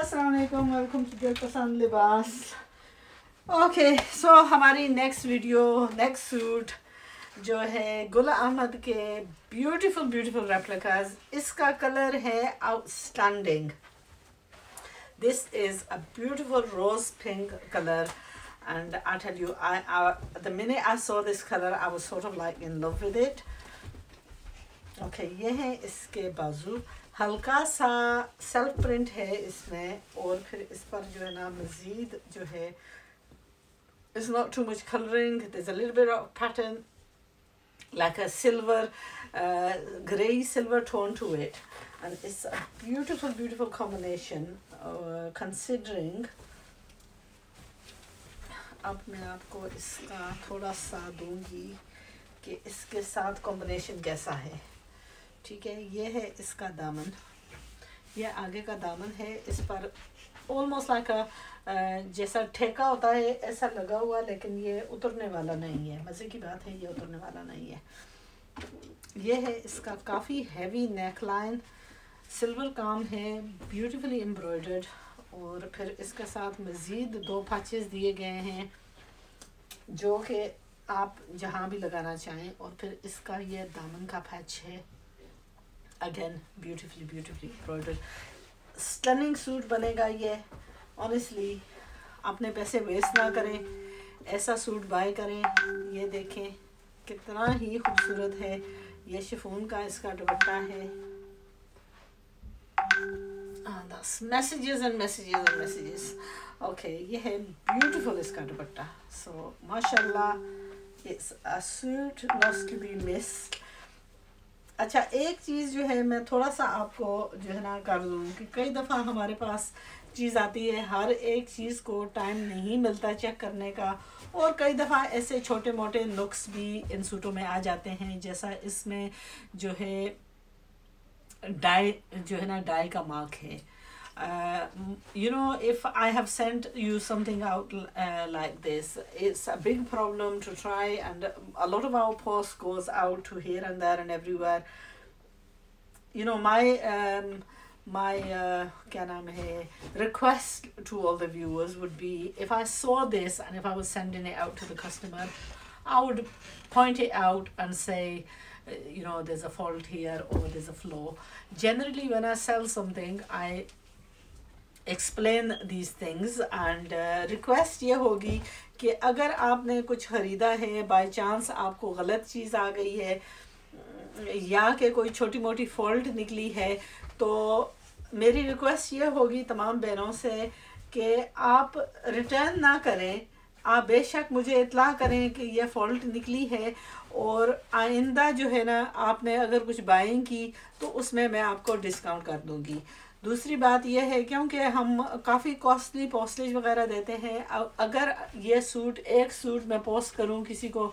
अस्सलाम वालेकुम, welcome to दिलपसंद लिबास। ओके, सो हमारी नेक्स्ट सूट जो है गुल अहमद के ब्यूटीफुल रेप्लिकास। इसका कलर है outstanding. This is a beautiful rose pink colour and I tell you, the minute I saw this color I was sort of like in love with it. Okay, ये है इसके बाजू, हल्का सा self print है इसमें, और फिर इस पर जो है ना मज़ीद जो है it's not too much coloring, there's a little bit of pattern like a silver grey silver tone to it, and it's a beautiful combination considering. अब मैं आपको इसका थोड़ा सा दूंगी कि इसके साथ कॉम्बिनेशन कैसा है। ठीक है, ये है इसका दामन, ये आगे का दामन है। इस पर ऑलमोस्ट लाइक जैसा ठेका होता है ऐसा लगा हुआ, लेकिन ये उतरने वाला नहीं है। मज़े की बात है, ये उतरने वाला नहीं है। ये है इसका काफ़ी हैवी नेक लाइन, सिल्वर काम है, ब्यूटीफुली एम्ब्रॉयडर्ड, और फिर इसके साथ मज़ीद 2 पैचेस दिए गए हैं जो कि आप जहाँ भी लगाना चाहें। और फिर इसका ये दामन का पैच है, again beautifully embroidered. Stunning suit बनेगा ये। ऑनेस्टली अपने पैसे वेस्ट ना करें, ऐसा सूट बाय करें। ये देखें कितना ही खूबसूरत है। ये शिफॉन का इसका दुपट्टा है। messages and messages. Okay, ये है ब्यूटीफुल इसका दुपट्टा। सो माशाल्लाह, it's a suit not to be missed. अच्छा, एक चीज़ जो है मैं थोड़ा सा आपको जो है ना कर दूँ कि कई दफ़ा हमारे पास चीज़ आती है, हर एक चीज़ को टाइम नहीं मिलता चेक करने का, और कई दफ़ा ऐसे छोटे मोटे नुक्स भी इन सूटों में आ जाते हैं। जैसा इसमें जो है डाई जो है ना, डाई का मार्क है। You know, if I have sent you something out like this, it's a big problem to try, and a lot of our post goes out to here and there and everywhere. You know, my क्या नाम है, request to all the viewers would be, if I saw this and if I was sending it out to the customer, I would point it out and say, you know, there's a fault here or there's a flaw. Generally when I sell something, I explain these things, and request ये होगी कि अगर आपने कुछ ख़रीदा है, by chance आपको गलत चीज़ आ गई है या कि कोई छोटी मोटी फॉल्ट निकली है, तो मेरी रिक्वेस्ट ये होगी तमाम बहनों से कि आप रिटर्न ना करें। आप बेशक मुझे इत्ला करें कि यह फ़ॉल्ट निकली है, और आइंदा जो है ना, आपने अगर कुछ बाइंग की तो उसमें मैं आपको डिस्काउंट कर दूंगी। दूसरी बात यह है, क्योंकि हम काफ़ी कॉस्टली पोस्टेज वगैरह देते हैं, अगर ये सूट एक सूट मैं पोस्ट करूं किसी को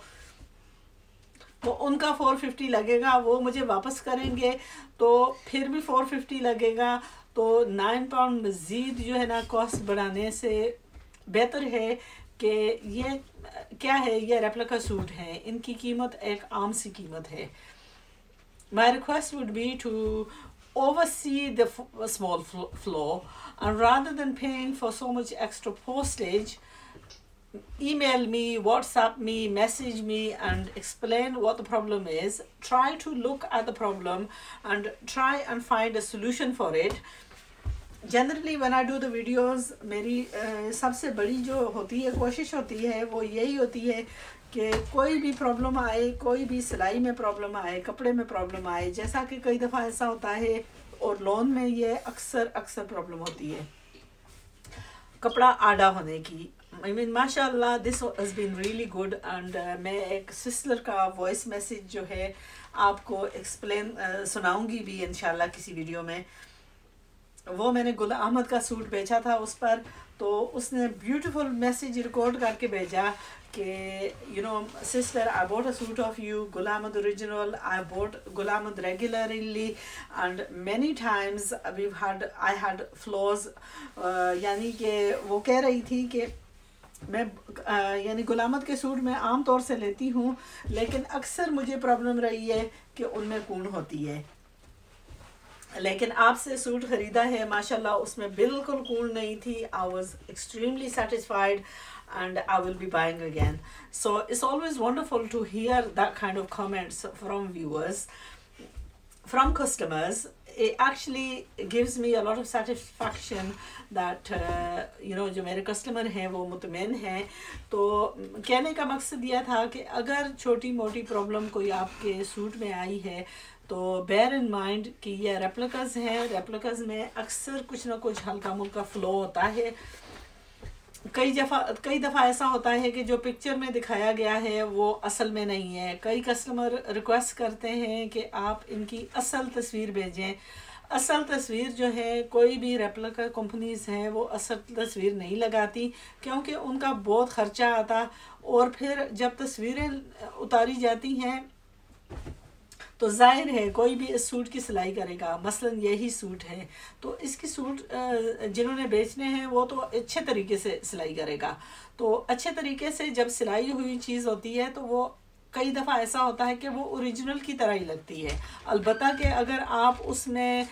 तो उनका 450 लगेगा, वो मुझे वापस करेंगे तो फिर भी 450 लगेगा। तो 9 पाउंड मज़ीद जो है ना कॉस्ट बढ़ाने से बेहतर है कि ये क्या है, ये रेप्लिका सूट है, इनकी कीमत एक आम सी कीमत है। My request would be to oversee the small flaw, and rather than paying for so much extra postage, email me, WhatsApp me, message me and explain what the problem is. Try to look at the problem and try and find a solution for it. Generally when I do the videos, मेरी सबसे बड़ी जो होती है कोशिश होती है वो यही होती है कि कोई भी प्रॉब्लम आए, कोई भी सिलाई में प्रॉब्लम आए, कपड़े में प्रॉब्लम आए, जैसा कि कई दफ़ा ऐसा होता है, और लोन में ये अक्सर प्रॉब्लम होती है कपड़ा आड़ा होने की। आई मीन माशाल्लाह this has been really good, and मैं एक सिस्टर का वॉइस मैसेज जो है आपको सुनाऊंगी भी इंशाल्लाह किसी वीडियो में। वो मैंने गुल अहमद का सूट बेचा था उस पर, तो उसने ब्यूटीफुल मैसेज रिकॉर्ड करके भेजा कि you know sister, I bought a suit of you, Gul Ahmad original, I bought Gul Ahmad regularly, and many times I had flaws. यानी कि वो कह रही थी कि मैं यानी गुल अहमद के सूट में आम तौर से लेती हूँ, लेकिन अक्सर मुझे प्रॉब्लम रही है कि उनमें कून होती है। लेकिन आपसे सूट ख़रीदा है माशाल्लाह, उसमें बिल्कुल कूल नहीं थी. I was extremely satisfied and I will be buying again. So it's always wonderful to hear that kind of comments from viewers, from customers. It actually gives me a lot of satisfaction that जो मेरे customer हैं वो मुतमईन हैं. तो कहने का मकसद यह था कि अगर छोटी मोटी प्रॉब्लम कोई आपके सूट में आई है तो बेयर इन माइंड कि ये रेप्लिकास हैं. रेप्लिकास में अक्सर कुछ ना कुछ हल्का मुल्का फ़्लो होता है. कई दफ़ा ऐसा होता है कि जो पिक्चर में दिखाया गया है वो असल में नहीं है. कई कस्टमर रिक्वेस्ट करते हैं कि आप इनकी असल तस्वीर भेजें. असल तस्वीर जो है, कोई भी रेप्लिका कंपनीज़ हैं वो असल तस्वीर नहीं लगाती क्योंकि उनका बहुत ख़र्चा आता. और फिर जब तस्वीरें उतारी जाती हैं तो जाहिर है कोई भी इस सूट की सिलाई करेगा. मसलन यही सूट है तो इसकी सूट जिन्होंने बेचने हैं वो तो अच्छे तरीके से सिलाई करेगा. तो अच्छे तरीके से जब सिलाई हुई चीज़ होती है तो वो कई दफ़ा ऐसा होता है कि वो ओरिजिनल की तरह ही लगती है. अलबत्ता कि अगर आप उसमें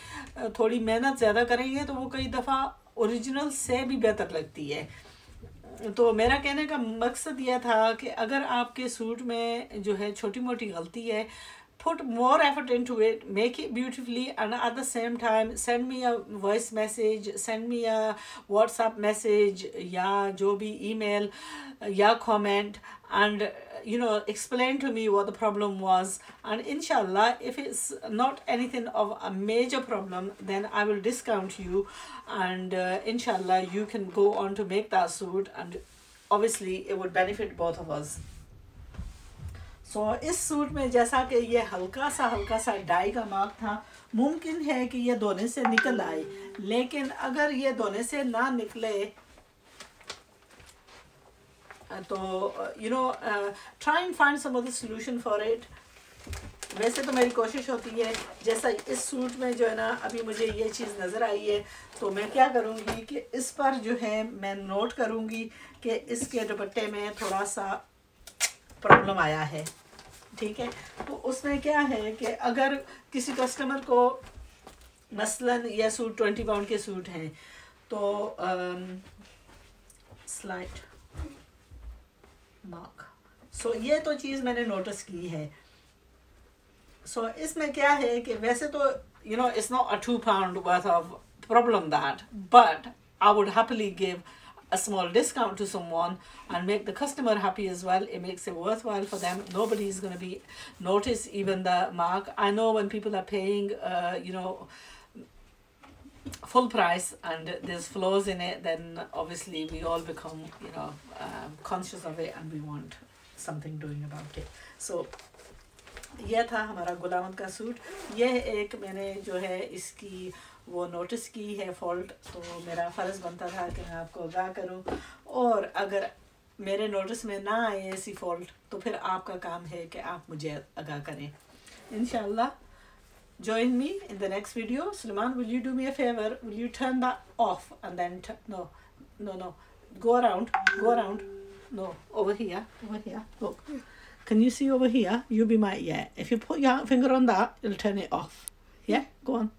थोड़ी मेहनत ज़्यादा करेंगे तो वो कई दफ़ा ओरिजिनल से भी बेहतर लगती है. तो मेरा कहने का मकसद यह था कि अगर आपके सूट में जो है छोटी मोटी गलती है, put more effort into it, make it beautifully, and at the same time send me a voice message, send me a WhatsApp message या जो भी email या comment, and explain to me what the problem was. And inshallah, if it's not anything of a major problem, then I will discount you, and inshallah you can go on to make that suit, and obviously it would benefit both of us. सो इस suit में जैसा कि ये हल्का सा die का mark था, मुमकिन है कि ये धोने से निकल आए. लेकिन अगर ये धोने से ना निकले तो try and find some other solution for it. वैसे तो मेरी कोशिश होती है, जैसा इस सूट में जो है ना अभी मुझे ये चीज़ नज़र आई है, तो मैं क्या करूँगी कि इस पर जो है मैं नोट करूँगी कि इसके दुपट्टे में थोड़ा सा प्रॉब्लम आया है. ठीक है, तो उसमें क्या है कि अगर किसी कस्टमर को मसलन यह सूट 20 पाउंड के सूट हैं तो स्लाइट मार्क. सो ये तो चीज़ मैंने नोटिस की है. सो इसमें क्या है कि वैसे तो it's not a 2 pound worth of problem that, but I would happily give a small discount to someone and make the customer happy as well. It makes it worthwhile for them. Nobody is going to be notice even the mark. I know when people are paying full price and there's flaws in it, then obviously we all become conscious of it and we want something doing about it. So यह था हमारा गुलामत का suit. यह एक मैंने जो है इसकी वो नोटिस की है फॉल्ट, तो मेरा फ़र्ज़ बनता था कि मैं आपको आगाह करूं. और अगर मेरे नोटिस में ना आए ऐसी फॉल्ट तो फिर आपका काम है कि आप मुझे आगाह करें. इंशाल्लाह join me in the next video. Sulaiman, will you do me a favor? Will you turn that off and then no, go around, no, over here, look. Can you see over here? You be my, yeah. If you put your finger on that, it'll turn it off. Yeah, go on.